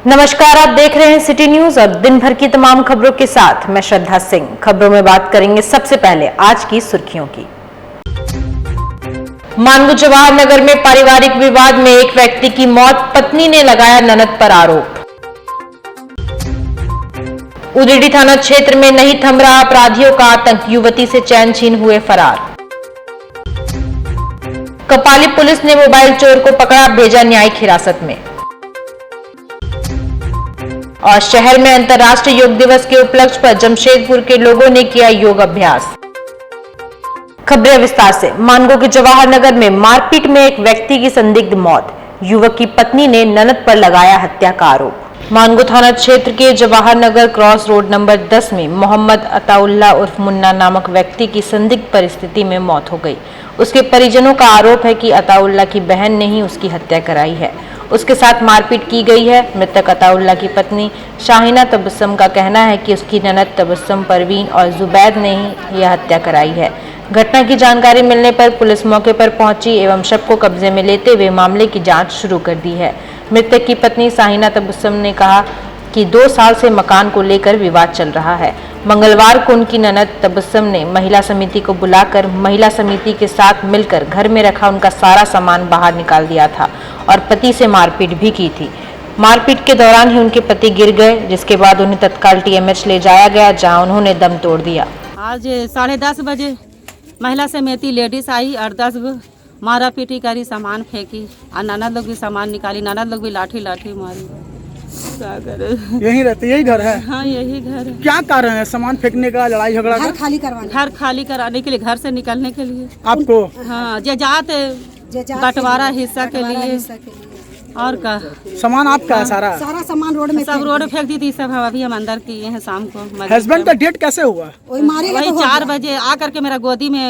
नमस्कार, आप देख रहे हैं सिटी न्यूज और दिन भर की तमाम खबरों के साथ मैं श्रद्धा सिंह। खबरों में बात करेंगे सबसे पहले आज की सुर्खियों की। मानगो जवाहर नगर में पारिवारिक विवाद में एक व्यक्ति की मौत, पत्नी ने लगाया ननद पर आरोप। उदयडी थाना क्षेत्र में नहीं थम रहा अपराधियों का आतंक, युवती से चैन छीन हुए फरार। कपाली पुलिस ने मोबाइल चोर को पकड़ा, भेजा न्यायिक हिरासत में। और शहर में अंतर्राष्ट्रीय योग दिवस के उपलक्ष्य पर जमशेदपुर के लोगों ने किया योग अभ्यास। खबरें विस्तार से। मानगो के जवाहर नगर में मारपीट में एक व्यक्ति की संदिग्ध मौत, युवक की पत्नी ने ननद पर लगाया हत्या का आरोप। मानगो थाना क्षेत्र के Jawahar Nagar cross road number 10 में मोहम्मद अताउल्ला उर्फ मुन्ना नामक व्यक्ति की संदिग्ध परिस्थिति में मौत हो गई। उसके परिजनों का आरोप है कि अताउल्ला की बहन ने ही उसकी हत्या कराई है। उसके साथ मारपीट की गई है। मृतक अताउल्ला की पत्नी शाहिना तबस्सुम का कहना है कि उसकी ननद तबस्सुम, परवीन और जुबैद ने ही यह हत्या कराई है। घटना की जानकारी मिलने पर पुलिस मौके पर पहुंची एवं शव को कब्जे में लेते हुए मामले की जांच शुरू कर दी है। मृतक की पत्नी शाहिना तबस्सुम ने कहा कि 2 साल से मकान को लेकर विवाद चल रहा है। मंगलवार को उनकी ननद तबस्सुम ने महिला समिति को बुलाकर महिला समिति के साथ मिलकर घर में रखा उनका सारा सामान बाहर निकाल दिया था और पति से मारपीट भी की थी। मारपीट के दौरान ही उनके पति गिर गए, जिसके बाद उन्हें तत्काल TMH ले जाया गया, जहां उन्होंने दम तोड़ दिया। आज 10:30 बजे महिला समिति लेडीज आई और 10 मारा पीटी करी, सामान फेंकी और ननद लोग भी सामान निकाली, ननद लोग भी लाठी मारी। क्या करे? यही रहते, यही घर है? हाँ, यही घर है। क्या कारण है सामान फेंकने का, लड़ाई झगड़ा का? घर खाली कराने के लिए, घर से निकलने के लिए आपको? हाँ, जाते बंटवारा हिस्सा के लिए। और का सामान आपका है? सारा सामान रोड में, सब रोड फेंक दी थी। सब अभी हम अंदर किए हैं शाम को। हस्बैंड का डेट कैसे हुआ? वही 4 बजे आकर के मेरा गोदी में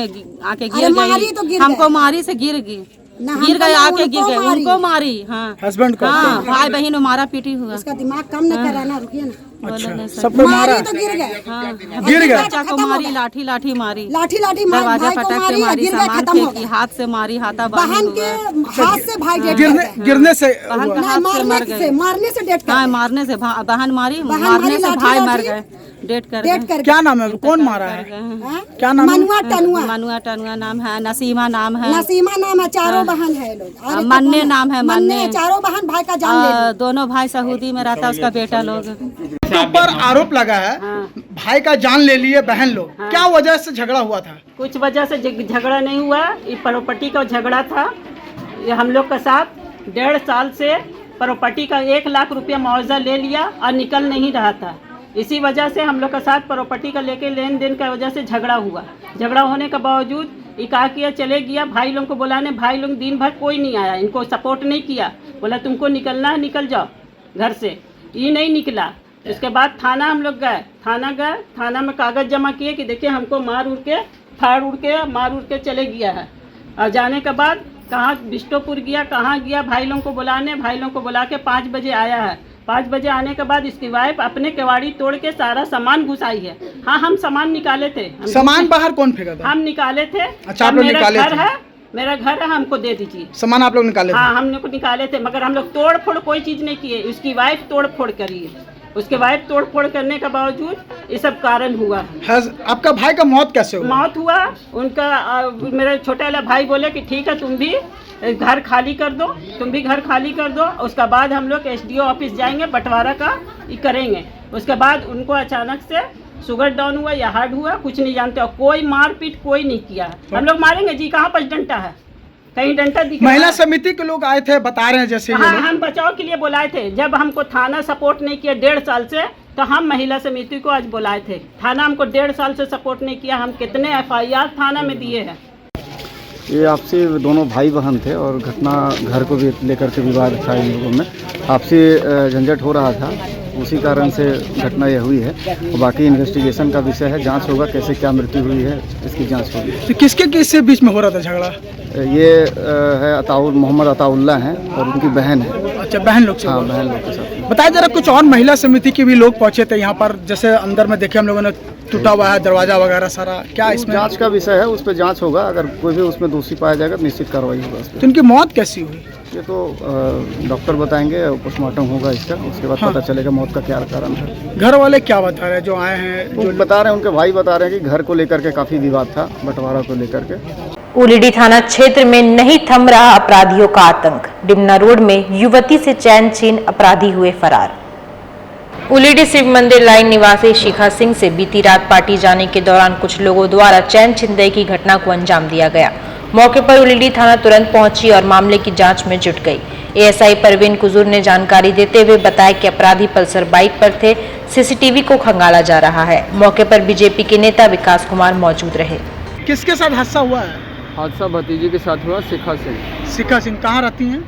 आके गिर गई। हमको मारी से गिर गई, आके गिर गए, उनको मारी। हाँ, हस्बैंड को? हाँ, भाई बहन मारा पीटी हुआ। उसका दिमाग कम न कराना, रुकिए ना। अच्छा, सबको मारा तो गिर गए। हाँ, गिर गए। बच्चा को मारी, लाठी मारी, लाठी दरवाजा पटक के मारी, सामान फेंकी, हाथ से मारी, हाथा बहन के हाथ से भाई डेट गिरने से बहन का हाथ से मर गए। मारने से डेट हाँ, मारने से बहन मारी, मारने से भाई मर गए। डेट कर क्या नाम है? कौन मारा है? क्या नाम है? मनुआ टनुआ नाम है, नसीमा नाम है, चारों बहन है लोग। मन्ने नाम है, मन्ने। चारों बहन भाई का जान ले। दोनों भाई सऊदी में रहता, उसका बेटा लोग। ऊपर आरोप लगा है भाई का जान ले लिए बहन लोग। क्या वजह से झगड़ा हुआ था? कुछ वजह से झगड़ा नहीं हुआ, ये प्रॉपर्टी का झगड़ा था। ये हम लोग के साथ 1.5 साल से प्रॉपर्टी का 1 लाख रुपया मुआवजा ले लिया और निकल नहीं रहा था। इसी वजह से हम लोग के साथ प्रॉपर्टी का लेके लेन देन का वजह से झगड़ा हुआ। झगड़ा होने के बावजूद इका किया, चले गया भाई लोग को बुलाने। भाई लोग दिन भर कोई नहीं आया, इनको सपोर्ट नहीं किया। बोला तुमको निकलना है निकल जाओ घर से, ये नहीं निकला। उसके बाद थाना हम लोग गए, थाना में कागज़ जमा किए कि देखिए हमको मार उड़ के चले गया है। और जाने के बाद कहाँ बिष्टोपुर गया, कहाँ गया, भाई लोगों को बुलाने। भाई लोगों को बुला के 5 बजे आया है। 5 बजे आने के बाद इसकी वाइफ अपने केवाड़ी तोड़ के सारा सामान घुसाई है। हाँ, हम सामान निकाले थे। सामान बाहर कौन फेंका था? हम निकाले थे। अच्छा, आप लोग निकाले थे? मेरा घर है, हमको दे दीजिए। सामान आप लोग निकाले थे? हाँ, हम लोग निकाले थे, मगर हम लोग तोड़ फोड़ कोई चीज़ नहीं किए। उसकी वाइफ तोड़ फोड़ करी है। उसके वाइफ तोड़ फोड़ करने के बावजूद ये सब कारण हुआ। आपका भाई का मौत कैसे हुआ? मौत हुआ उनका, मेरा छोटा वाला भाई बोले कि ठीक है तुम भी घर खाली कर दो, उसके बाद हम लोग SDO ऑफिस जाएंगे, बंटवारा का ये करेंगे। उसके बाद उनको अचानक से शुगर डाउन हुआ या हार्ट हुआ, कुछ नहीं जानते। और कोई मारपीट कोई नहीं किया। हम लोग मारेंगे जी, कहाँ पर डंडा है? कहीं डंडा दिखा? महिला समिति के लोग आए थे, बता रहे हैं जैसे। हाँ, हम बचाव के लिए बुलाए थे। जब हमको थाना सपोर्ट नहीं किया 1.5 साल से, तो हम महिला समिति को आज बुलाए थे। थाना हमको 1.5 साल से सपोर्ट नहीं किया। हम कितने FIR थाना में दिए हैं। ये आपसी दोनों भाई बहन थे और घटना घर को भी लेकर के विवाद था। इन लोगों में आपसी झंझट हो रहा था, उसी कारण से घटना यह हुई है। और बाकी इन्वेस्टिगेशन का विषय है, जांच होगा कैसे क्या मृत्यु हुई है, इसकी जांच होगी। तो किसके बीच में हो रहा था झगड़ा? ये है मोहम्मद अताउल्ला हैं और उनकी बहन है। अच्छा, बहन लोग से? हाँ, बहन लोग के साथ। बताया जरा, कुछ और महिला समिति के भी लोग पहुंचे थे यहाँ पर, जैसे अंदर में देखे हम लोगों ने टूटा हुआ है दरवाजा वगैरह सारा, क्या इसमें? जांच का विषय है, उस पर जांच होगा। अगर कोई भी उसमें दोषी पाया जाएगा तो निश्चित कार्रवाई होगा उस तो पर। इनकी मौत कैसी हुई? ये तो डॉक्टर बताएंगे, पोस्टमार्टम होगा इसका, उसके बाद पता चलेगा मौत का क्या कारण है। घर वाले क्या बता रहे हैं जो आए हैं? वो बता रहे हैं, उनके भाई बता रहे हैं कि घर को लेकर के काफ़ी विवाद था, बंटवारा को लेकर के। उलीडी थाना क्षेत्र में नहीं थम रहा अपराधियों का आतंक। डिमना रोड में युवती से चैन छीन अपराधी हुए फरार। उलीडी शिव मंदिर लाइन निवासी शिखा सिंह से बीती रात पार्टी जाने के दौरान कुछ लोगों द्वारा चैन छिनतई की घटना को अंजाम दिया गया। मौके पर उलीडी थाना तुरंत पहुंची और मामले की जांच में जुट गई। एएसआई परवीन कुजूर ने जानकारी देते हुए बताया कि अपराधी पल्सर बाइक पर थे। सीसीटीवी को खंगाला जा रहा है। मौके पर बीजेपी के नेता विकास कुमार मौजूद रहे। किसके साथ हादसा हुआ है? हादसा भतीजी के साथ हुआ, शिखा सिंह। शिखा सिंह कहाँ रहती हैं?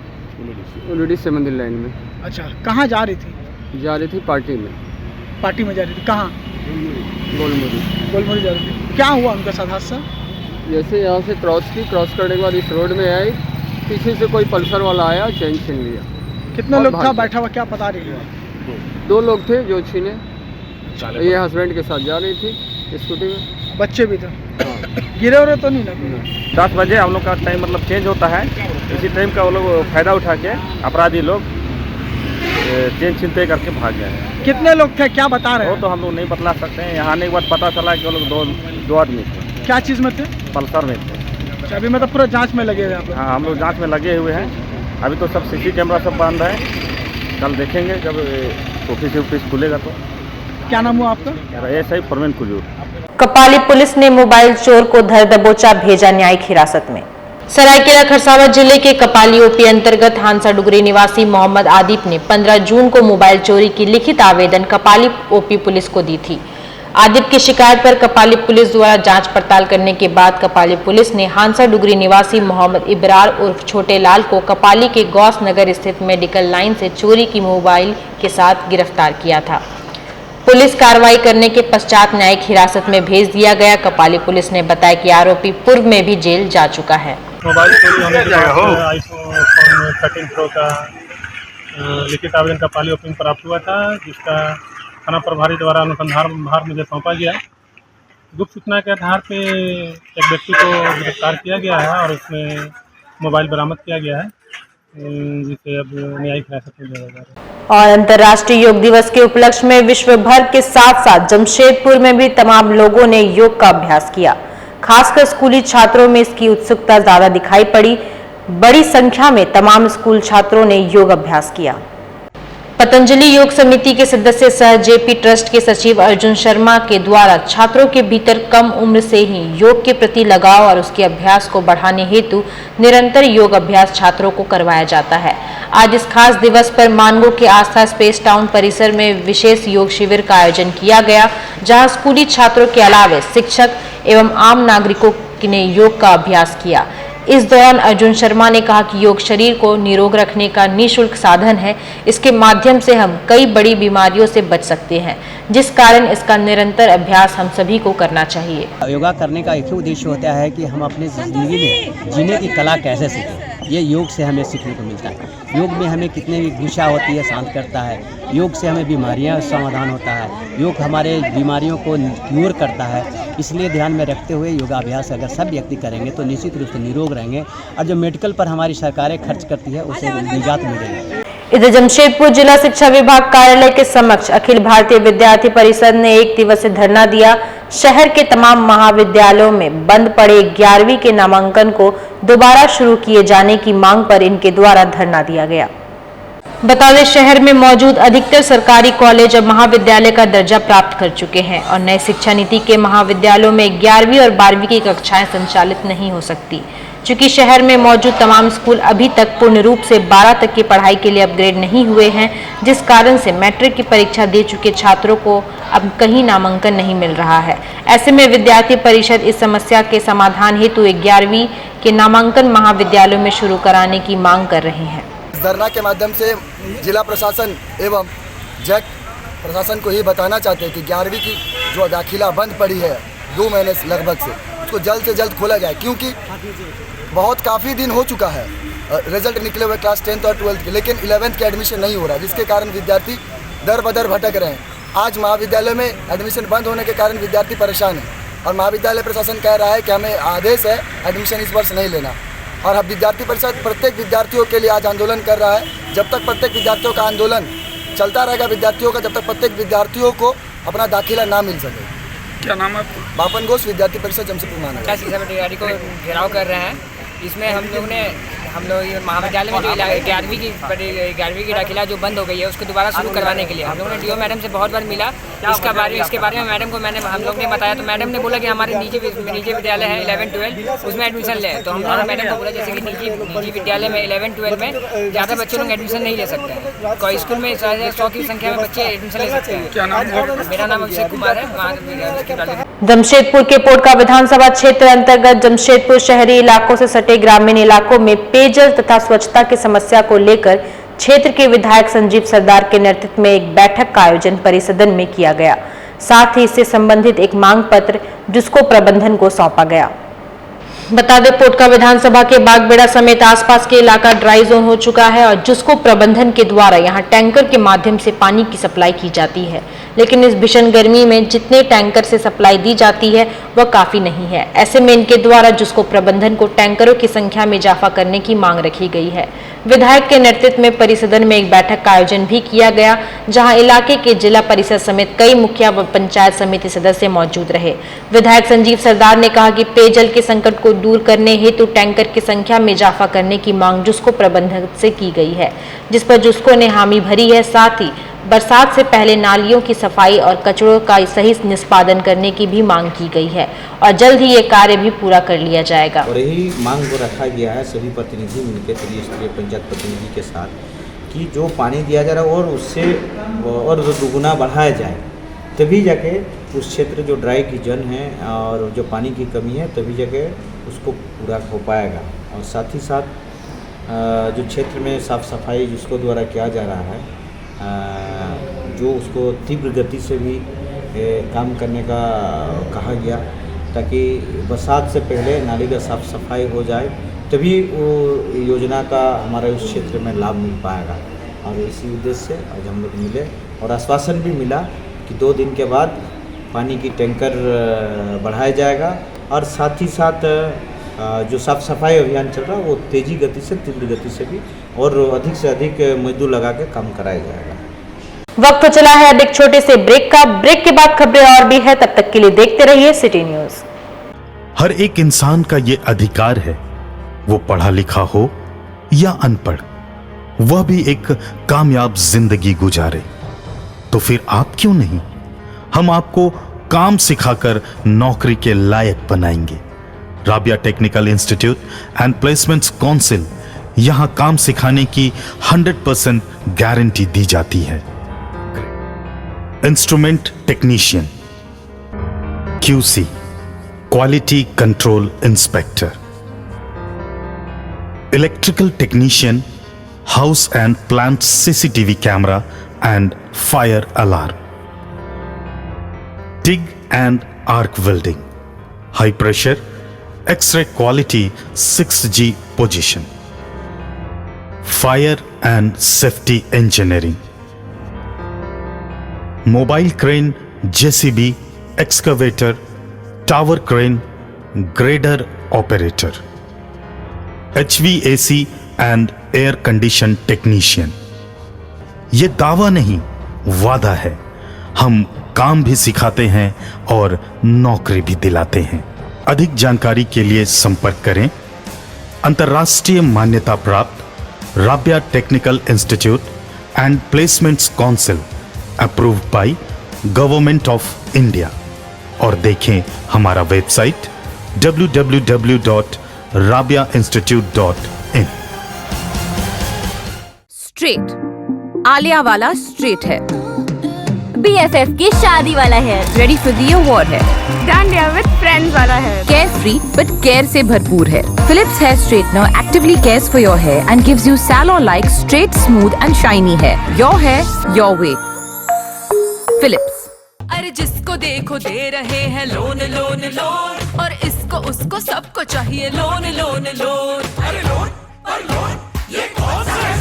उलीडी से मंदिर लाइन में अच्छा, कहाँ जा रही थी? जा रही थी पार्टी में। पार्टी में जा रही थी, कहाँ? गोलमुरी। गोलमुरी जा रही थी। क्या हुआ उनके साथ हादसा? जैसे यहाँ से क्रॉस करने के बाद इस रोड में आई, पीछे से कोई पल्सर वाला आया, चैन छीन लिया। कितने लोग था बैठा हुआ, क्या पता रही है? 2 लोग थे जो छीने। ये हस्बैंड के साथ जा रही थी स्कूटी में। बच्चे भी थे? गिरे उरे तो नहीं लगे? 10 बजे हम लोग का टाइम मतलब चेंज होता है, इसी टाइम का वो लोग फ़ायदा उठा के अपराधी लोग चेन छिनते करके भाग गए हैं। कितने लोग थे, क्या बता रहे वो हैं? तो हम लोग नहीं बतला सकते हैं। यहाँ आने के बाद पता चला कि वो लोग दो आदमी थे। क्या चीज़ में थे? पल्सर में थे। अच्छा, अभी मतलब पूरा जांच में लगे हुए आप लोग? हाँ, हम लोग जांच में लगे हुए हैं। अभी तो सब सीसी कैमरा सब बंद है, कल देखेंगे जब ऑफिस खुलेगा तो। क्या नाम हुआ आपका? एएसआई परवीन कुजूर। कपाली पुलिस ने मोबाइल चोर को धर दबोचा, भेजा न्यायिक हिरासत में। सरायकेला खरसावां जिले के कपाली ओपी अंतर्गत हांसा डुगरी निवासी मोहम्मद आदिप ने 15 जून को मोबाइल चोरी की लिखित आवेदन कपाली ओपी पुलिस को दी थी। आदिप की शिकायत पर कपाली पुलिस द्वारा जांच पड़ताल करने के बाद कपाली पुलिस ने हांसा डुगरी निवासी मोहम्मद इब्रार उर्फ छोटे लाल को कपाली के गौस नगर स्थित मेडिकल लाइन से चोरी की मोबाइल के साथ गिरफ्तार किया था। पुलिस कार्रवाई करने के पश्चात न्यायिक हिरासत में भेज दिया गया। कपाली पुलिस ने बताया कि आरोपी पूर्व में भी जेल जा चुका है। मोबाइल चोरी होने के बाद आईफोन 13 प्रो का लिखित आवेदन कपाली ओपी में प्राप्त हुआ था, जिसका थाना प्रभारी द्वारा अनुसंधान भार मुझे सौंपा गया। गुप्त सूचना के आधार पे एक व्यक्ति को गिरफ्तार किया गया है और उसमें मोबाइल बरामद किया गया है, जिसे अब न्यायिक हिरासत में लिया जा रहा है। और अंतर्राष्ट्रीय योग दिवस के उपलक्ष्य में विश्व भर के साथ साथ जमशेदपुर में भी तमाम लोगों ने योग का अभ्यास किया। खासकर स्कूली छात्रों में इसकी उत्सुकता ज्यादा दिखाई पड़ी। बड़ी संख्या में तमाम स्कूल छात्रों ने योग अभ्यास किया। पतंजलि योग समिति के सदस्य सह जेपी ट्रस्ट के सचिव अर्जुन शर्मा के द्वारा छात्रों के भीतर कम उम्र से ही योग के प्रति लगाव और उसके अभ्यास को बढ़ाने हेतु निरंतर योग अभ्यास छात्रों को करवाया जाता है। आज इस खास दिवस पर मानगो के आस्था स्पेस टाउन परिसर में विशेष योग शिविर का आयोजन किया गया, जहां स्कूली छात्रों के अलावा शिक्षक एवं आम नागरिकों ने योग का अभ्यास किया। इस दौरान अर्जुन शर्मा ने कहा कि योग शरीर को निरोग रखने का निःशुल्क साधन है। इसके माध्यम से हम कई बड़ी बीमारियों से बच सकते हैं, जिस कारण इसका निरंतर अभ्यास हम सभी को करना चाहिए। योगा करने का एक ही उद्देश्य होता है कि हम अपने जिंदगी में जीने की कला कैसे सीखें। ये योग से हमें सीखने को मिलता है। योग में हमें कितने भी गुस्सा होती है शांत करता है। योग से हमें बीमारियां समाधान होता है। योग हमारे बीमारियों को क्यूर करता है। इसलिए ध्यान में रखते हुए योगाभ्यास अगर सब व्यक्ति करेंगे तो निश्चित रूप से निरोग रहेंगे और जो मेडिकल पर हमारी सरकारें खर्च करती है उससे निजात मिलेगी। इधर जमशेदपुर जिला शिक्षा विभाग कार्यालय के समक्ष अखिल भारतीय विद्यार्थी परिषद ने 1 दिवसीय धरना दिया। शहर के तमाम महाविद्यालयों में बंद पड़े 11वीं के नामांकन को दोबारा शुरू किए जाने की मांग पर इनके द्वारा धरना दिया गया। बता दें, शहर में मौजूद अधिकतर सरकारी कॉलेज और महाविद्यालय का दर्जा प्राप्त कर चुके हैं और नए शिक्षा नीति के महाविद्यालयों में 11वीं और 12वीं की कक्षाएं संचालित नहीं हो सकती। चूंकि शहर में मौजूद तमाम स्कूल अभी तक पूर्ण रूप से 12 तक की पढ़ाई के लिए अपग्रेड नहीं हुए हैं, जिस कारण से मैट्रिक की परीक्षा दे चुके छात्रों को अब कहीं नामांकन नहीं मिल रहा है। ऐसे में विद्यार्थी परिषद इस समस्या के समाधान हेतु 11वीं के नामांकन महाविद्यालयों में शुरू कराने की मांग कर रहे हैं। धरना के माध्यम से जिला प्रशासन एवं जैक प्रशासन को ये बताना चाहते हैं कि 11वीं की जो दाखिला बंद पड़ी है 2 महीने से लगभग से, उसको जल्द से जल्द खोला जाए, क्योंकि बहुत काफ़ी दिन हो चुका है रिजल्ट निकले हुए क्लास 10th और 12th के, लेकिन 11th के एडमिशन नहीं हो रहा है, जिसके कारण विद्यार्थी दर बदर भटक रहे हैं। आज महाविद्यालय में एडमिशन बंद होने के कारण विद्यार्थी परेशान है और महाविद्यालय प्रशासन कह रहा है कि हमें आदेश है एडमिशन इस वर्ष नहीं लेना। और अब विद्यार्थी परिषद प्रत्येक विद्यार्थियों के लिए आज आंदोलन कर रहा है। जब तक प्रत्येक विद्यार्थियों का आंदोलन चलता रहेगा विद्यार्थियों का, जब तक प्रत्येक विद्यार्थियों को अपना दाखिला ना मिल सके। क्या नाम है? बापन घोष, विद्यार्थी परिषद जमशेदपुर महानगर। शिक्षा अधिकारी को घेराव कर रहे हैं। इसमें हम लोग महाविद्यालय में जो 11वीं की दाखिला जो बंद हो गई है उसको दोबारा शुरू करवाने के लिए हम लोगों ने डीओ मैडम से बहुत बार मिला। इसके बारे में मैडम को हम लोग ने बताया, तो मैडम ने बोला कि हमारे निजी विद्यालय है 11-12 उसमें एडमिशन ले। तो हम लोगों ने मैडम को बोला जैसे कि निजी विद्यालय में 11-12 में ज़्यादा बच्चे लोग एडमिशन नहीं ले सकते हैं। कोई स्कूल में 100 की संख्या में बच्चे एडमिशन ले सकते हैं। क्या नाम है? मेरा नाम अभिषेक कुमार है। जमशेदपुर के पोटका विधानसभा क्षेत्र अंतर्गत जमशेदपुर शहरी इलाकों से सटे ग्रामीण इलाकों में पेयजल तथा स्वच्छता की समस्या को लेकर क्षेत्र के विधायक संजीव सरदार के नेतृत्व में एक बैठक का आयोजन परिसदन में किया गया। साथ ही इससे संबंधित एक मांग पत्र जिसको प्रबंधन को सौंपा गया। बता दें, पोटका विधानसभा के बागबेड़ा समेत आसपास के इलाका ड्राई जोन हो चुका है और जिसको प्रबंधन के द्वारा यहां टैंकर के माध्यम से पानी की सप्लाई की जाती है, लेकिन इस भीषण गर्मी में जितने टैंकर से सप्लाई दी जाती है वह काफी नहीं है। ऐसे में इनके द्वारा जिसको प्रबंधन को टैंकरों की संख्या में इजाफा करने की मांग रखी गई है। विधायक के नेतृत्व में परिसदन में एक बैठक का आयोजन भी किया गया, जहां इलाके के जिला परिषद समेत कई मुखिया व पंचायत समिति सदस्य मौजूद रहे। विधायक संजीव सरदार ने कहा कि पेयजल के संकट को दूर करने हेतु टैंकर की संख्या में इजाफा करने की मांग जुस्को प्रबंधन से की गई है, जिस पर जुस्को ने हामी भरी है। साथ ही बरसात से पहले नालियों की सफाई और कचरों का सही निष्पादन करने की भी मांग की गई है और जल्द ही ये कार्य भी पूरा कर लिया जाएगा। और यही मांग को रखा गया है सभी प्रतिनिधि मिलकर त्रिस्तरीय पंचायत प्रतिनिधि के साथ कि जो पानी दिया जा रहा है और उससे और दुगुना बढ़ाया जाए, तभी जाके उस क्षेत्र जो ड्राई की जन है और जो पानी की कमी है तभी जाके उसको पूरा हो पाएगा। और साथ ही साथ जो क्षेत्र में साफ़ सफाई जिसको द्वारा किया जा रहा है, जो उसको तीव्र गति से भी काम करने का कहा गया, ताकि बरसात से पहले नाली का साफ़ सफाई हो जाए, तभी वो योजना का हमारे उस क्षेत्र में लाभ मिल पाएगा। और इसी उद्देश्य से आज हम लोग मिले और आश्वासन भी मिला कि 2 दिन के बाद पानी की टैंकर बढ़ाया जाएगा और साथ ही साथ जो साफ़ सफाई अभियान चल रहा है वो तेज़ी गति से, तीव्र गति से भी और अधिक से अधिक मजदूर लगा के काम कराया जाएगा। वक्त चला है अब एक छोटे से ब्रेक का। ब्रेक के बाद खबरें और भी है, तब तक के लिए देखते रहिए सिटी न्यूज। हर एक इंसान का ये अधिकार है, वो पढ़ा लिखा हो या अनपढ़, वह भी एक कामयाब जिंदगी गुजारे। तो फिर आप क्यों नहीं? हम आपको काम सिखाकर नौकरी के लायक बनाएंगे। Rabia technical institute and placements council, यहां काम सिखाने की 100% गारंटी दी जाती है। Instrument technician, QC quality control inspector, electrical technician, house and plant CCTV camera and fire alarm, TIG and arc welding, high pressure, X-ray quality 6G position, fire and safety engineering, mobile crane, JCB, excavator, tower crane, grader operator, HVAC and air condition technician। ये दावा नहीं, वादा है। हम काम भी सिखाते हैं और नौकरी भी दिलाते हैं। अधिक जानकारी के लिए संपर्क करें अंतर्राष्ट्रीय मान्यता प्राप्त Rabia technical institute and placements council, approved by government of India, और देखें हमारा वेबसाइट www.rabiainstitute.in। स्ट्रेट आलिया वाला स्ट्रेट है, BFF की शादी वाला है, रेडी फॉर द अवार्ड है, डांडिया विद फ्रेंड्स वाला है, केयर फ्री बट केयर से भरपूर है। Philips hair straightener actively cares for your hair and gives you salon like straight, smooth and shiny hair. Your hair your way, Philips. अरे जिसको देखो दे रहे हैं लोन लोन लोन, और इसको उसको सबको चाहिए लोन लोन लोन। अरे लोन ये कौन सा है?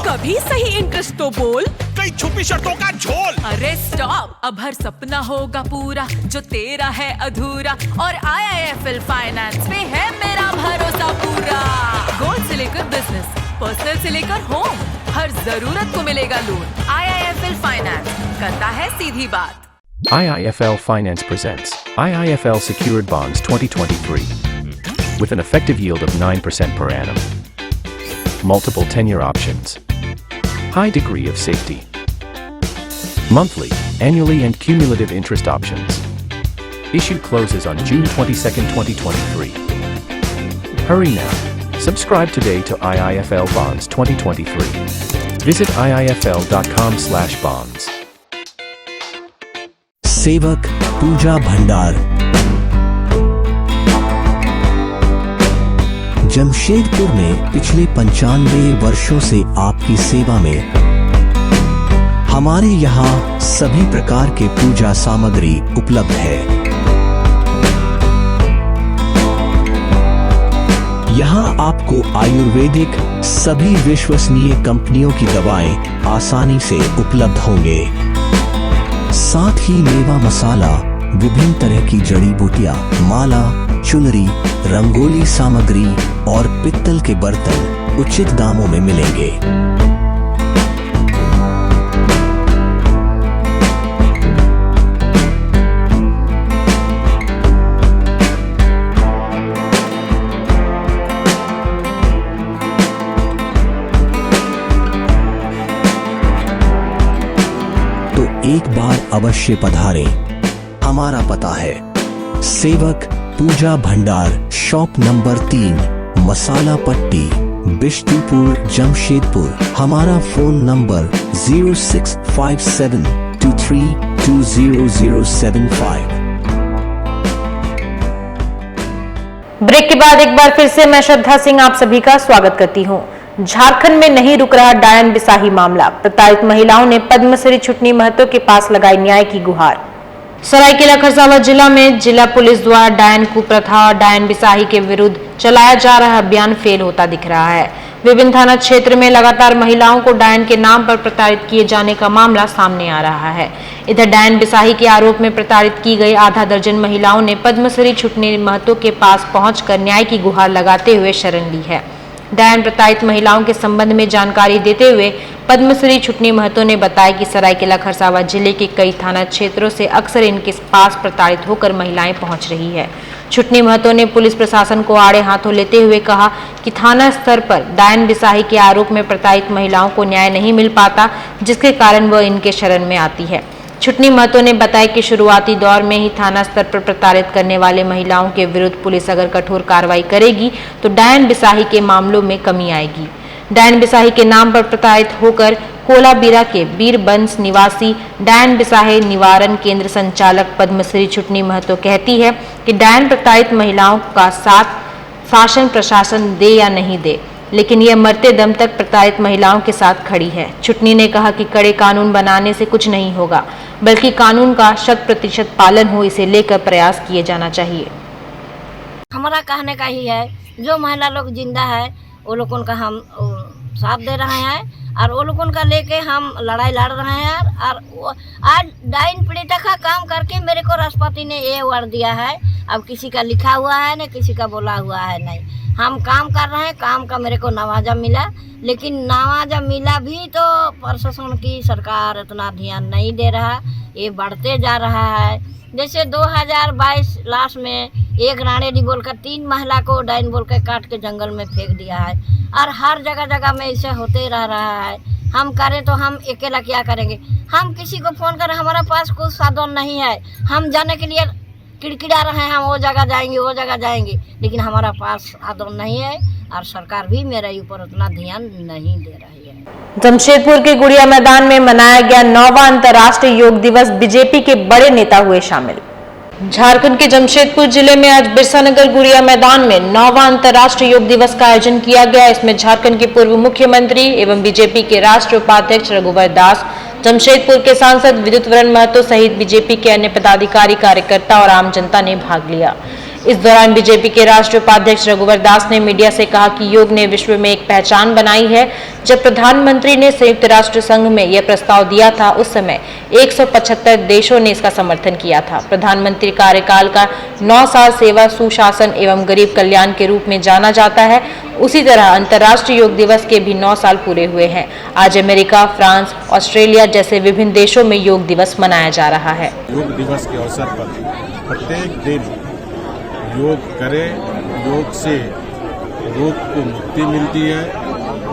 कभी सही इंटरेस्ट तो बोल, कई छुपी शर्तों का झोल। अरे स्टॉप, अब हर सपना होगा पूरा जो तेरा है अधूरा, और IIFL फाइनेंस पे है मेरा भरोसा पूरा। गोल्ड से लेकर बिजनेस, पर्सनल से लेकर होम, हर जरूरत को मिलेगा लोन। IIFL फाइनेंस करता है सीधी बात। IIFL Finance presents IIFL Secured Bonds 2023 with an effective yield of 9% per annum. Multiple tenure options. High degree of safety. Monthly, annually and cumulative interest options. Issue closes on June 22, 2023. Hurry now. Subscribe today to IIFL Bonds 2023. Visit iifl.com/bonds. सेवक पूजा भंडार जमशेदपुर में पिछले 95 वर्षों से आपकी सेवा में। हमारे यहाँ सभी प्रकार के पूजा सामग्री उपलब्ध है। यहाँ आपको आयुर्वेदिक सभी विश्वसनीय कंपनियों की दवाएं आसानी से उपलब्ध होंगे। साथ ही मेवा मसाला, विभिन्न तरह की जड़ी बूटियां, माला, चुनरी, रंगोली सामग्री और पित्तल के बर्तन उचित दामों में मिलेंगे। तो एक बार अवश्य पधारें। हमारा पता है सेवक पूजा भंडार, शॉप नंबर 3, मसाला पट्टी, बिष्टुपुर, जमशेदपुर। हमारा फोन नंबर 065723200075। ब्रेक के बाद एक बार फिर से मैं श्रद्धा सिंह आप सभी का स्वागत करती हूं। झारखंड में नहीं रुक रहा डायन बिसाही मामला, प्रताड़ित महिलाओं ने पद्मश्री छुटनी महतो के पास लगाई न्याय की गुहार। सरायकेला खरसावां जिला में जिला पुलिस द्वारा डायन कुप्रथा और डायन बिसाही के विरुद्ध चलाया जा रहा अभियान फेल होता दिख रहा है। विभिन्न थाना क्षेत्र में लगातार महिलाओं को डायन के नाम पर प्रताड़ित किए जाने का मामला सामने आ रहा है। इधर डायन बिसाही के आरोप में प्रताड़ित की गई आधा दर्जन महिलाओं ने पद्मश्री छुटनी महतो के पास पहुंचकर न्याय की गुहार लगाते हुए शरण ली है। डायन प्रताड़ित महिलाओं के संबंध में जानकारी देते हुए पद्मश्री छुटनी महतो ने बताया कि सरायकेला खरसावां जिले के कई थाना क्षेत्रों से अक्सर इनके पास प्रताड़ित होकर महिलाएं पहुंच रही है। छुटनी महतो ने पुलिस प्रशासन को आड़े हाथों लेते हुए कहा कि थाना स्तर पर डायन बिसाही के आरोप में प्रताड़ित महिलाओं को न्याय नहीं मिल पाता, जिसके कारण वह इनके शरण में आती है। छुटनी महतो ने बताया कि शुरुआती दौर में ही थाना स्तर पर प्रताड़ित करने वाले महिलाओं के विरुद्ध पुलिस अगर कठोर कार्रवाई करेगी तो डायन बिसाही के मामलों में कमी आएगी। डायन बिसाही के नाम पर प्रताड़ित होकर कोलाबीरा के बीरबंस निवासी डायन बिसाही निवारण केंद्र संचालक पद्मश्री छुटनी महतो कहती है कि डायन प्रताड़ित महिलाओं का साथ शासन प्रशासन दे या नहीं दे, लेकिन यह मरते दम तक प्रताड़ित महिलाओं के साथ खड़ी है। छुटनी ने कहा कि कड़े कानून बनाने से कुछ नहीं होगा, बल्कि कानून का 100% पालन हो, इसे लेकर प्रयास किए जाना चाहिए। हमारा कहने का ही है, जो महिला लोग जिंदा है वो लोगों का हम साथ दे रहे हैं और वो लोगों का लेके हम लड़ाई लड़ रहे हैं। और आज डायन पीड़िता का काम करके मेरे को राष्ट्रपति ने ये अवार्ड दिया है। अब किसी का लिखा हुआ है न किसी का बोला हुआ है, नहीं, हम काम कर रहे हैं, काम का मेरे को नवाजा मिला। लेकिन नवाजा मिला भी तो प्रशासन की सरकार इतना ध्यान नहीं दे रहा, ये बढ़ते जा रहा है। जैसे 2022 लास्ट में एक राणेडी बोलकर 3 महिला को डायन बोलकर काट के जंगल में फेंक दिया है और हर जगह जगह में इसे होते रह रहा है। हम करें तो हम अकेला क्या करेंगे? हम किसी को फ़ोन करें, हमारे पास कुछ साधन नहीं है, हम जाने के लिए किड़किड़ा रहे हैं, हम वो जगह जाएंगे वो जगह जाएंगे, लेकिन हमारा पास साधन नहीं है और सरकार भी मेरे ऊपर उतना ध्यान नहीं दे रही है। जमशेदपुर के गुड़िया मैदान में मनाया गया 9वां अंतर्राष्ट्रीय योग दिवस, बीजेपी के बड़े नेता हुए शामिल। झारखंड के जमशेदपुर जिले में आज बिरसा नगर गुड़िया मैदान में 9वां अंतर्राष्ट्रीय योग दिवस का आयोजन किया गया। इसमें झारखंड के पूर्व मुख्यमंत्री एवं बीजेपी के राष्ट्रीय उपाध्यक्ष रघुवर दास, जमशेदपुर के सांसद विद्युत वरण महतो सहित बीजेपी के अन्य पदाधिकारी, कार्यकर्ता और आम जनता ने भाग लिया। इस दौरान बीजेपी के राष्ट्रीय उपाध्यक्ष रघुवर दास ने मीडिया से कहा कि योग ने विश्व में एक पहचान बनाई है। जब प्रधानमंत्री ने संयुक्त राष्ट्र संघ में यह प्रस्ताव दिया था, उस समय 175 देशों ने इसका समर्थन किया था। प्रधानमंत्री कार्यकाल का 9 साल सेवा, सुशासन एवं गरीब कल्याण के रूप में जाना जाता है। उसी तरह अंतर्राष्ट्रीय योग दिवस के भी 9 साल पूरे हुए हैं। आज अमेरिका, फ्रांस, ऑस्ट्रेलिया जैसे विभिन्न देशों में योग दिवस मनाया जा रहा है। योग दिवस के अवसर पर प्रत्येक दिन योग करें, योग से रोग को मुक्ति मिलती है।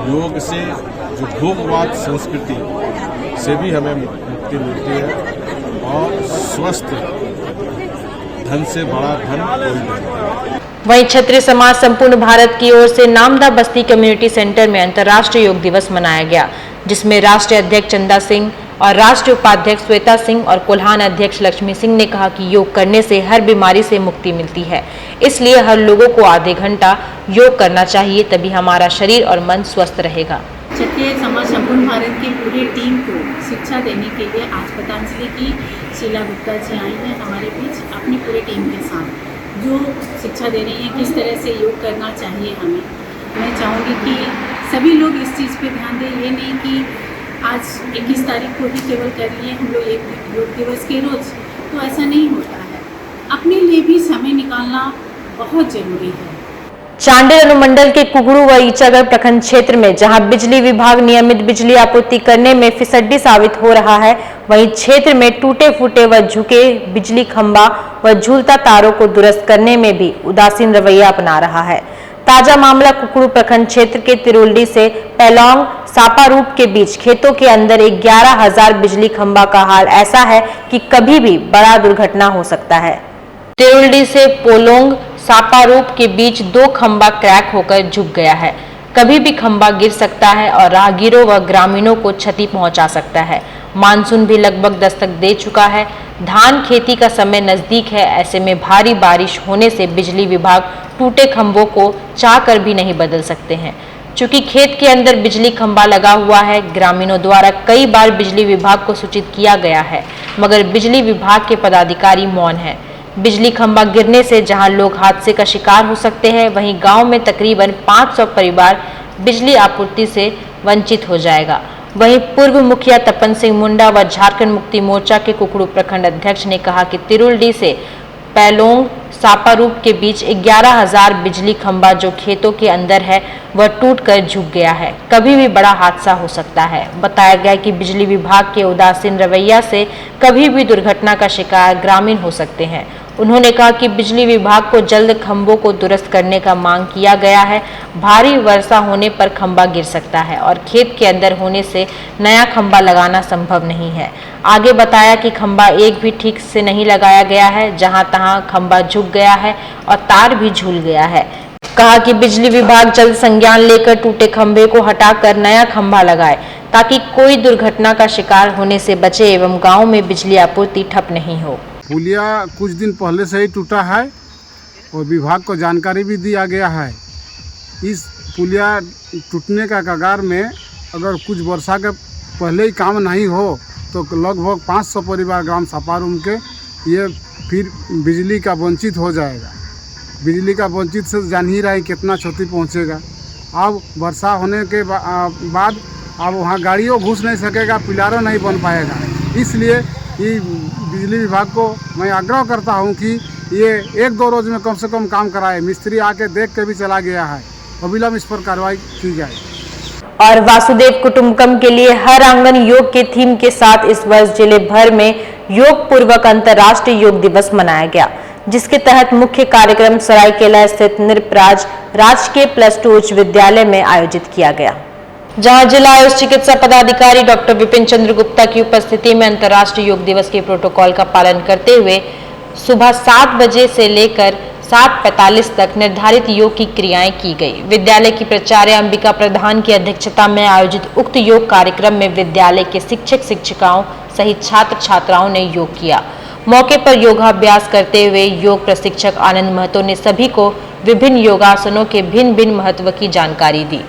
योग से जो भोगवाद संस्कृति से भी हमें मुक्ति मिलती है और स्वस्थ धन से बड़ा धन कोई नहीं। वहीं क्षत्रिय समाज संपूर्ण भारत की ओर से नामदा बस्ती कम्युनिटी सेंटर में अंतर्राष्ट्रीय योग दिवस मनाया गया, जिसमें राष्ट्रीय अध्यक्ष चंदा सिंह और राष्ट्रीय उपाध्यक्ष श्वेता सिंह और कोल्हान अध्यक्ष लक्ष्मी सिंह ने कहा कि योग करने से हर बीमारी से मुक्ति मिलती है, इसलिए हर लोगों को आधे घंटा योग करना चाहिए, तभी हमारा शरीर और मन स्वस्थ रहेगा। क्षत्रिय समाज संपूर्ण भारत की पूरी टीम को शिक्षा देने के लिए आज पतंजलि की शीला गुप्ता जी आई हैं हमारे बीच अपनी पूरी टीम के साथ, जो शिक्षा दे रही हैं किस तरह से योग करना चाहिए हमें। मैं चाहूँगी कि सभी लोग इस चीज़ पे ध्यान दें, ये नहीं कि आज 21 तारीख को ही केवल कर लिए हम लोग एक योग दिवस के रोज़, तो ऐसा नहीं होता है। अपने लिए भी समय निकालना बहुत ज़रूरी है। चांडिल अनुमंडल के कुगड़ू व ईचागढ़ प्रखंड क्षेत्र में जहां बिजली विभाग नियमित बिजली आपूर्ति करने में फिसड्डी साबित हो रहा है, वहीं क्षेत्र में टूटे फूटे व झुके बिजली खंभा व झूलता तारों को दुरुस्त करने में भी उदासीन रवैया अपना रहा है। ताजा मामला कुकड़ू प्रखंड क्षेत्र के तिरुल्डी से पैलोंग सापारूप के बीच खेतों के अंदर 11,000 बिजली खंभा का हाल ऐसा है कि कभी भी बड़ा दुर्घटना हो सकता है। तिरुल्डी से पोलोंग सापारूप के बीच 2 खंभा क्रैक होकर झुक गया है। कभी भी खंभा गिर सकता है और राहगीरों व ग्रामीणों को क्षति पहुंचा सकता है। मानसून भी लगभग दस्तक दे चुका है। धान खेती का समय नजदीक है। ऐसे में भारी बारिश होने से बिजली विभाग टूटे खंभों को चाहकर भी नहीं बदल सकते हैं। चूंकि खेत के अंदर बिजली खंभा लगा हुआ है, ग्रामीणों द्वारा कई बार बिजली विभाग को सूचित किया गया है, मगर बिजली विभाग के पदाधिकारी मौन है। बिजली खंभा गिरने से जहां लोग हादसे का शिकार हो सकते हैं, वहीं गांव में तकरीबन 500 परिवार बिजली आपूर्ति से वंचित हो जाएगा। वहीं पूर्व मुखिया तपन सिंह मुंडा व झारखंड मुक्ति मोर्चा के कुकड़ू प्रखंड अध्यक्ष ने कहा कि तिरुल्डी से पैलोंग सापारूप के बीच 11,000 बिजली खंभा जो खेतों के अंदर है वह टूटकर झुक गया है। कभी भी बड़ा हादसा हो सकता है। बताया गया कि बिजली विभाग के उदासीन रवैया से कभी भी दुर्घटना का शिकार ग्रामीण हो सकते हैं। उन्होंने कहा कि बिजली विभाग को जल्द खंभों को दुरुस्त करने का मांग किया गया है। भारी वर्षा होने पर खंभा गिर सकता है और खेत के अंदर होने से नया खंभा लगाना संभव नहीं है। आगे बताया कि खंभा एक भी ठीक से नहीं लगाया गया है, जहां तहां खंभा झुक गया है और तार भी झूल गया है। कहा कि बिजली विभाग जल्द संज्ञान लेकर टूटे खंभे को हटाकर नया खंभा लगाए, ताकि कोई दुर्घटना का शिकार होने से बचे एवं गाँव में बिजली आपूर्ति ठप नहीं हो। पुलिया कुछ दिन पहले से ही टूटा है और विभाग को जानकारी भी दिया गया है। इस पुलिया टूटने का कगार में अगर कुछ वर्षा के पहले ही काम नहीं हो तो लगभग 500 परिवार ग्राम सापारूम के ये फिर बिजली का वंचित हो जाएगा। बिजली का वंचित से जान ही रहा है कितना क्षति पहुंचेगा। अब वर्षा होने के बाद अब वहाँ गाड़ियों घुस नहीं सकेगा, पिलारों नहीं बन पाएगा। इसलिए ये बिजली विभाग को मैं आग्रह करता हूं कि ये 1-2 रोज में कम से कम काम कराए। मिस्त्री आके देख के भी चला गया है, अविलंब इस पर कार्रवाई की जाए। और वासुदेव कुटुंबकम के लिए हर आंगन योग के थीम के साथ इस वर्ष जिले भर में योग पूर्वक अंतर्राष्ट्रीय योग दिवस मनाया गया, जिसके तहत मुख्य कार्यक्रम सरायकेला स्थित नृपराज राजकीय +2 उच्च विद्यालय में आयोजित किया गया, जहां जिला आयुष चिकित्सा पदाधिकारी डॉक्टर विपिन चंद्र गुप्ता की उपस्थिति में अंतर्राष्ट्रीय योग दिवस के प्रोटोकॉल का पालन करते हुए सुबह 7 बजे से लेकर 7:45 तक निर्धारित योग की क्रियाएं की गई। विद्यालय की प्राचार्य अंबिका प्रधान की अध्यक्षता में आयोजित उक्त योग कार्यक्रम में विद्यालय के शिक्षक शिक्षिकाओं सहित छात्र छात्राओं ने योग किया। मौके पर योगाभ्यास करते हुए योग प्रशिक्षक आनंद महतो ने सभी को विभिन्न योगासनों के भिन्न भिन्न महत्व की जानकारी दी।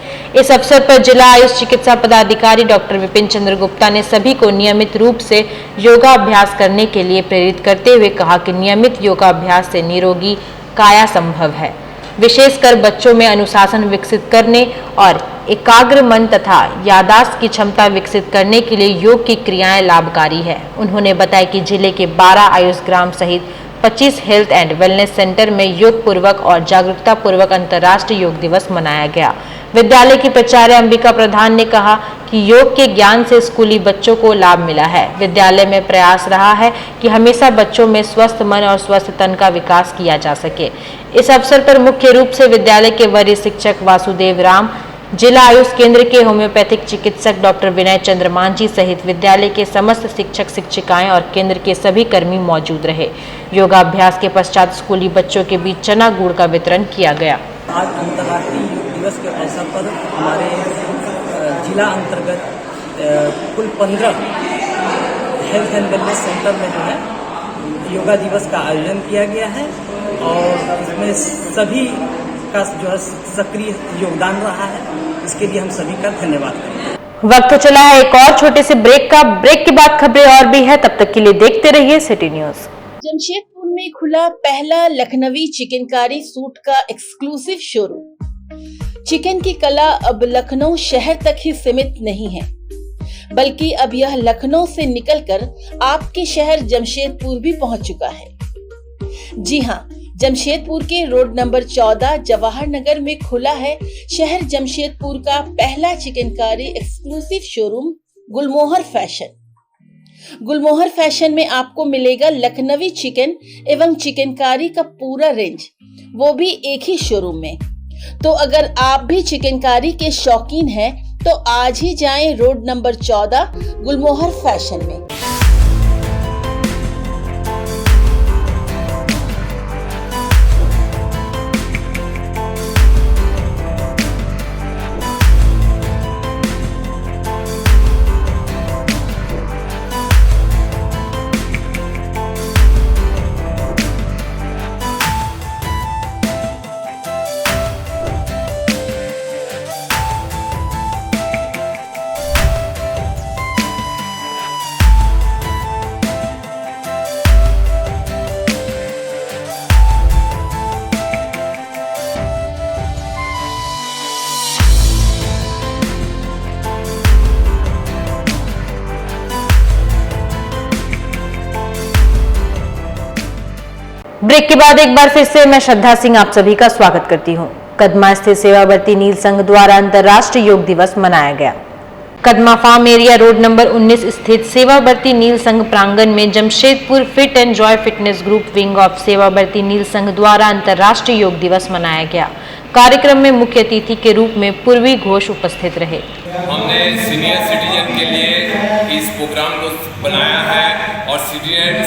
इस अवसर पर जिला आयुष चिकित्सा पदाधिकारी डॉक्टर विपिन चंद्र गुप्ता ने सभी को नियमित रूप से योगाभ्यास करने के लिए प्रेरित करते हुए कहा कि नियमित योगाभ्यास से निरोगी काया संभव है। विशेषकर बच्चों में अनुशासन विकसित करने और एकाग्र मन तथा याददाश्त की क्षमता विकसित करने के लिए योग की क्रियाएं लाभकारी है। उन्होंने बताया कि जिले के 12 आयुष ग्राम सहित 25 हेल्थ एंड वेलनेस सेंटर में योग पूर्वक और जागरूकता पूर्वक अंतर्राष्ट्रीय योग दिवस मनाया गया। विद्यालय की प्राचार्य अंबिका प्रधान ने कहा कि योग के ज्ञान से स्कूली बच्चों को लाभ मिला है। विद्यालय में प्रयास रहा है कि हमेशा बच्चों में स्वस्थ मन और स्वस्थ तन का विकास किया जा सके। इस अवसर पर मुख्य रूप से विद्यालय के वरीय शिक्षक वासुदेव राम, जिला आयुष केंद्र के होम्योपैथिक चिकित्सक डॉक्टर विनय चंद्र मांझी सहित विद्यालय के समस्त शिक्षक शिक्षिकाएं और केंद्र के सभी कर्मी मौजूद रहे। योगाभ्यास के पश्चात स्कूली बच्चों के बीच चना गुड़ का वितरण किया गया। आज अंतर्राष्ट्रीय योग दिवस के अवसर पर हमारे जिला अंतर्गत कुल 15 हेल्थ एंड वेलनेस सेंटर में जो है योगा दिवस का आयोजन किया गया है और इसमें सभी का जो है सक्रिय योगदान रहा है। इसके लिए हम सभी का धन्यवाद करते हैं। वक्त चला है एक और छोटे से ब्रेक का। ब्रेक के बाद खबरें और भी है, तब तक के लिए देखते रहिए सिटी न्यूज। जमशेदपुर में खुला पहला लखनवी चिकनकारी सूट का एक्सक्लूसिव शोरूम। चिकन की कला अब लखनऊ शहर तक ही सीमित नहीं है, बल्कि अब यह लखनऊ से निकलकर आपके शहर जमशेदपुर भी पहुंच चुका है। जी हाँ, जमशेदपुर के रोड नंबर 14 जवाहर नगर में खुला है शहर जमशेदपुर का पहला चिकनकारी एक्सक्लूसिव शोरूम गुलमोहर फैशन। गुलमोहर फैशन में आपको मिलेगा लखनवी चिकन एवं चिकनकारी का पूरा रेंज, वो भी एक ही शोरूम में। तो अगर आप भी चिकनकारी के शौकीन हैं तो आज ही जाएं रोड नंबर 14 गुलमोहर फैशन में। ब्रेक के बाद एक बार फिर से मैं श्रद्धा सिंह आप सभी का स्वागत करती हूं। कदमा स्थित सेवावर्ती नील संघ द्वारा अंतर्राष्ट्रीय योग दिवस मनाया गया। Kadma farm area road number 19 स्थित सेवावर्ती नील संघ प्रांगण में Jamshedpur fit and joy fitness group wing of Sevavarti Neel Sangh द्वारा अंतर्राष्ट्रीय योग दिवस मनाया गया। कार्यक्रम में मुख्य अतिथि के रूप में पूर्वी घोष उपस्थित रहे। हमने सीनियर सिटीजन के लिए इस प्रोग्राम को बनाया है और सीनियर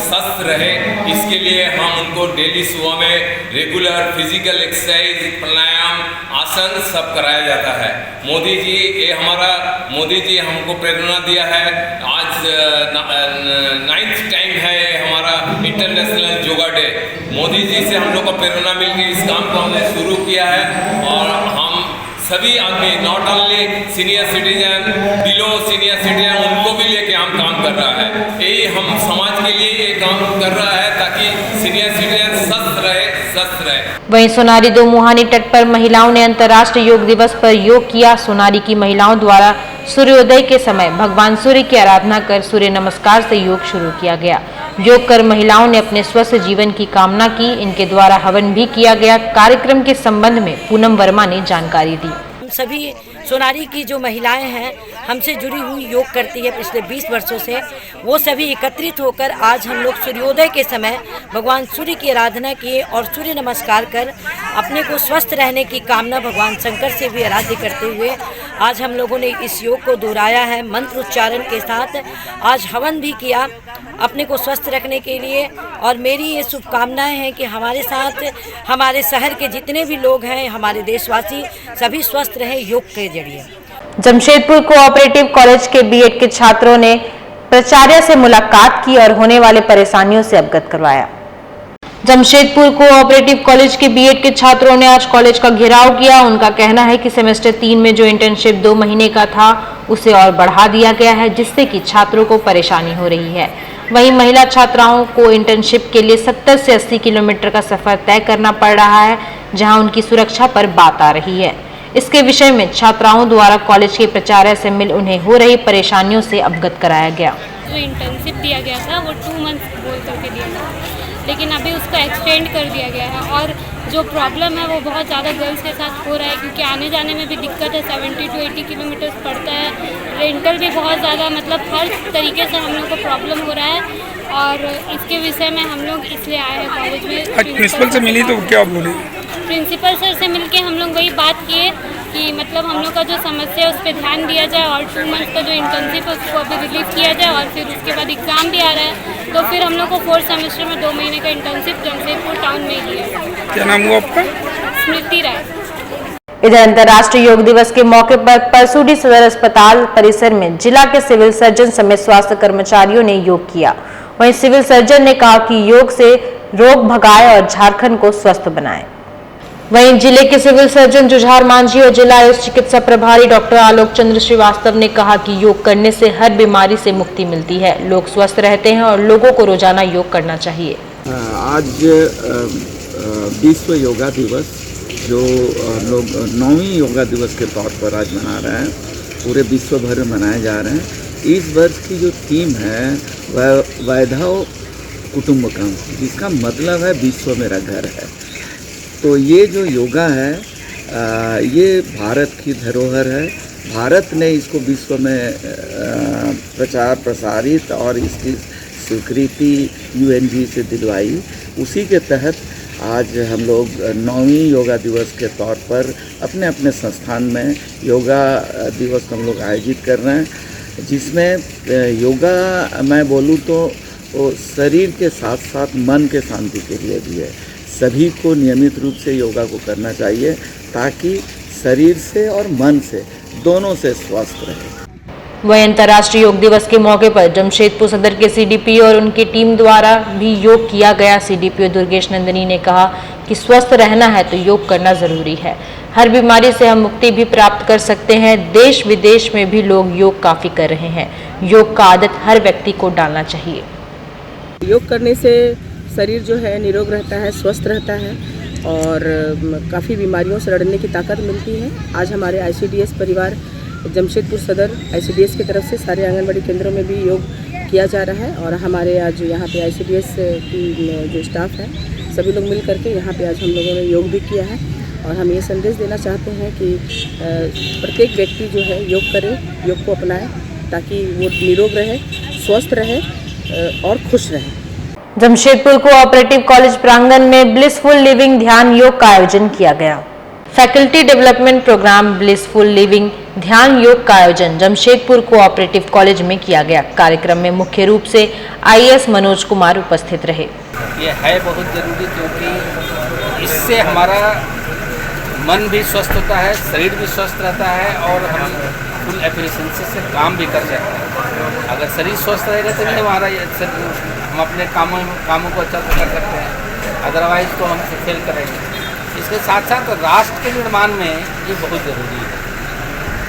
स्वस्थ रहे, इसके लिए हम उनको डेली सुबह में रेगुलर फिजिकल एक्सरसाइज, प्राणायाम, आसन सब कराया जाता है। मोदी जी हमको प्रेरणा दिया है। आज 9th टाइम है हमारा international yoga day. Modi ji से हम लोग को प्रेरणा मिल के इस काम को हमने शुरू किया है और हम सभी आदमी, not only senior citizen, below senior citizen, उनको भी लेके हम काम कर रहा है। यही हम समाज के लिए ये काम कर रहा है ताकि सीनियर सिटीजन स्वस्थ रहे। वहीं सोनारी दो मुहानी तट पर महिलाओं ने अंतर्राष्ट्रीय योग दिवस पर योग किया। सोनारी की महिलाओं द्वारा सूर्योदय के समय भगवान सूर्य की आराधना कर सूर्य नमस्कार से योग शुरू किया गया। योग कर महिलाओं ने अपने स्वस्थ जीवन की कामना की। इनके द्वारा हवन भी किया गया। कार्यक्रम के संबंध में पूनम वर्मा ने जानकारी दी। सभी सोनारी की जो महिलाएं हैं हमसे जुड़ी हुई योग करती है पिछले 20 वर्षों से, वो सभी एकत्रित होकर आज हम लोग सूर्योदय के समय भगवान सूर्य की आराधना किए और सूर्य नमस्कार कर अपने को स्वस्थ रहने की कामना भगवान शंकर से भी आराध्य करते हुए आज हम लोगों ने इस योग को दोहराया है। मंत्र उच्चारण के साथ आज हवन भी किया अपने को स्वस्थ रखने के लिए। और मेरी ये शुभकामनाएं हैं कि हमारे साथ हमारे शहर के जितने भी लोग हैं, हमारे देशवासी सभी स्वस्थ रहे योग के जरिए। जमशेदपुर कोऑपरेटिव कॉलेज के बीएड के छात्रों ने प्राचार्य से मुलाकात की और होने वाले परेशानियों से अवगत करवाया। जमशेदपुर कोऑपरेटिव कॉलेज के बीएड के छात्रों ने आज कॉलेज का घेराव किया। उनका कहना है कि सेमेस्टर 3 में जो इंटर्नशिप 2 महीने का था उसे और बढ़ा दिया गया है, जिससे कि छात्रों को परेशानी हो रही है। वहीं महिला छात्राओं को इंटर्नशिप के लिए 70 से 80 किलोमीटर का सफर तय करना पड़ रहा है, जहां उनकी सुरक्षा पर बात आ रही है। इसके विषय में छात्राओं द्वारा कॉलेज के प्राचार्य से मिल उन्हें हो रही परेशानियों से अवगत कराया गया। जो इंटर्नशिप दिया गया था वो 2 मंथ्स बोल करके दिया था, लेकिन अभी उसको एक्सटेंड कर दिया गया है और जो प्रॉब्लम है वो बहुत ज़्यादा गर्ल्स के साथ हो रहा है, क्योंकि आने जाने में भी दिक्कत है। 70 to 80 किलोमीटर्स पड़ता है, रेंटल भी बहुत ज़्यादा, मतलब हर तरीके से हम लोग को प्रॉब्लम हो रहा है और इसके विषय में हम लोग इसलिए आए हैं कॉलेज में। आज प्रिंसिपल से मिली तो क्या बोले? प्रिंसिपल सर से मिलके हम लोग वही बात किए कि मतलब हम लोग का जो समस्या है उस पर ध्यान दिया जाए और 2 मंथ का जो इंटर्नशिप है उसको अभी रिलीव किया जाए और फिर उसके बाद एग्ज़ाम भी आ रहा है, तो फिर हम लोग को 4th सेमेस्टर में 2 महीने का इंटर्नशिप जमशेदपुर टाउन में ही है। क्या नाम हुआ आपका? स्मृति राय। इधर अंतर्राष्ट्रीय योग दिवस के मौके पर परसूडी सदर अस्पताल परिसर में जिला के सिविल सर्जन समेत स्वास्थ्य कर्मचारियों ने योग किया। वहीं सिविल सर्जन ने कहा कि योग से रोग भगाए और झारखंड को स्वस्थ बनाए। वहीं जिले के सिविल सर्जन जुझार मांझी और जिला आयुष चिकित्सा प्रभारी डॉक्टर आलोक चंद्र श्रीवास्तव ने कहा कि योग करने से हर बीमारी से मुक्ति मिलती है, लोग स्वस्थ रहते हैं और लोगों को रोजाना योग करना चाहिए। आज विश्व योगा दिवस जो लोग 9वीं योगा दिवस के तौर पर आज मना रहे हैं, पूरे विश्व भर में मनाए जा रहे हैं। इस वर्ष की जो थीम है वह वैधव कुटुंबकम, जिसका मतलब है विश्व मेरा घर है। तो ये जो योगा है ये भारत की धरोहर है। भारत ने इसको विश्व में प्रचार प्रसारित और इसकी स्वीकृति UNG से दिलवाई। उसी के तहत आज हम लोग 9वीं योगा दिवस के तौर पर अपने अपने संस्थान में योगा दिवस हम लोग आयोजित कर रहे हैं, जिसमें योगा मैं बोलूँ तो वो शरीर के साथ साथ मन के शांति के लिए भी है। सभी को नियमित रूप से योगा को करना चाहिए ताकि शरीर से और मन से दोनों से स्वस्थ रहे। वहीं अंतर्राष्ट्रीय योग दिवस के मौके पर जमशेदपुर सदर के CDPO और उनकी टीम द्वारा भी योग किया गया। CDPO दुर्गेश नंदिनी ने कहा कि स्वस्थ रहना है तो योग करना जरूरी है। हर बीमारी से हम मुक्ति भी प्राप्त कर सकते हैं। देश विदेश में भी लोग योग काफी कर रहे हैं। योग का आदत हर व्यक्ति को डालना चाहिए। योग करने से शरीर जो है निरोग रहता है, स्वस्थ रहता है और काफ़ी बीमारियों से लड़ने की ताकत मिलती है। आज हमारे ICDS परिवार जमशेदपुर सदर ICDS की तरफ से सारे आंगनबाड़ी केंद्रों में भी योग किया जा रहा है और हमारे आज यहाँ पे ICDS की जो स्टाफ है सभी लोग मिल करके यहाँ पे आज हम लोगों ने योग भी किया है। और हम ये संदेश देना चाहते हैं कि प्रत्येक व्यक्ति जो है योग करे, योग को अपनाए ताकि वो निरोग रहे, स्वस्थ रहे और खुश रहे। जमशेदपुर कोऑपरेटिव कॉलेज प्रांगण में ब्लिसफुल लिविंग ध्यान योग का आयोजन किया गया। Faculty development programme blissful living ध्यान योग का आयोजन जमशेदपुर कोऑपरेटिव कॉलेज में किया गया। कार्यक्रम में मुख्य रूप से IAS मनोज कुमार उपस्थित रहे। ये है बहुत ज़रूरी, क्योंकि इससे हमारा मन भी स्वस्थ होता है, शरीर भी स्वस्थ रहता है और हम फुल एफिशिएंसी से काम भी कर सकते हैं। अगर शरीर स्वस्थ रहेगा तभी हमारा हम अपने कामों को अच्छा से कर सकते हैं, अदरवाइज तो हम फेल करेंगे। इसके साथ साथ राष्ट्र के निर्माण में ये बहुत ज़रूरी है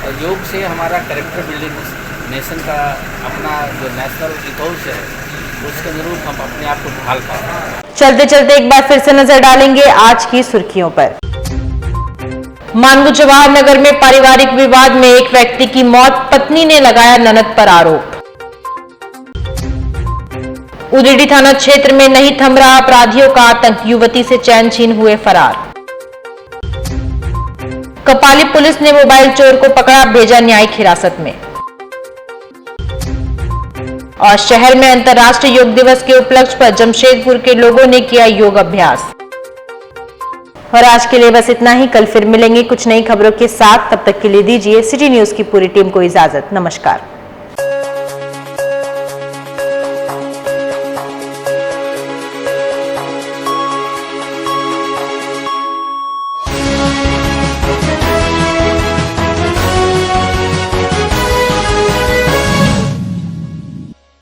और योग से हमारा कैरेक्टर बिल्डिंग, नेशन का अपना जो नेशनल इथोस है उसके अनुरूप हम अपने आप को ढाल पाएंगे। चलते चलते एक बार फिर से नजर डालेंगे आज की सुर्खियों पर। मानगो जवाहर नगर में पारिवारिक विवाद में एक व्यक्ति की मौत, पत्नी ने लगाया ननद पर आरोप। उदयडी थाना क्षेत्र में नहीं थम रहा अपराधियों का आतंक, युवती से चैन छीन हुए फरार। कपाली पुलिस ने मोबाइल चोर को पकड़ा, भेजा न्यायिक हिरासत में। और शहर में अंतर्राष्ट्रीय योग दिवस के उपलक्ष्य पर जमशेदपुर के लोगों ने किया योग अभ्यास। और आज के लिए बस इतना ही। कल फिर मिलेंगे कुछ नई खबरों के साथ। तब तक के लिए दीजिए सिटी न्यूज की पूरी टीम को इजाजत। नमस्कार।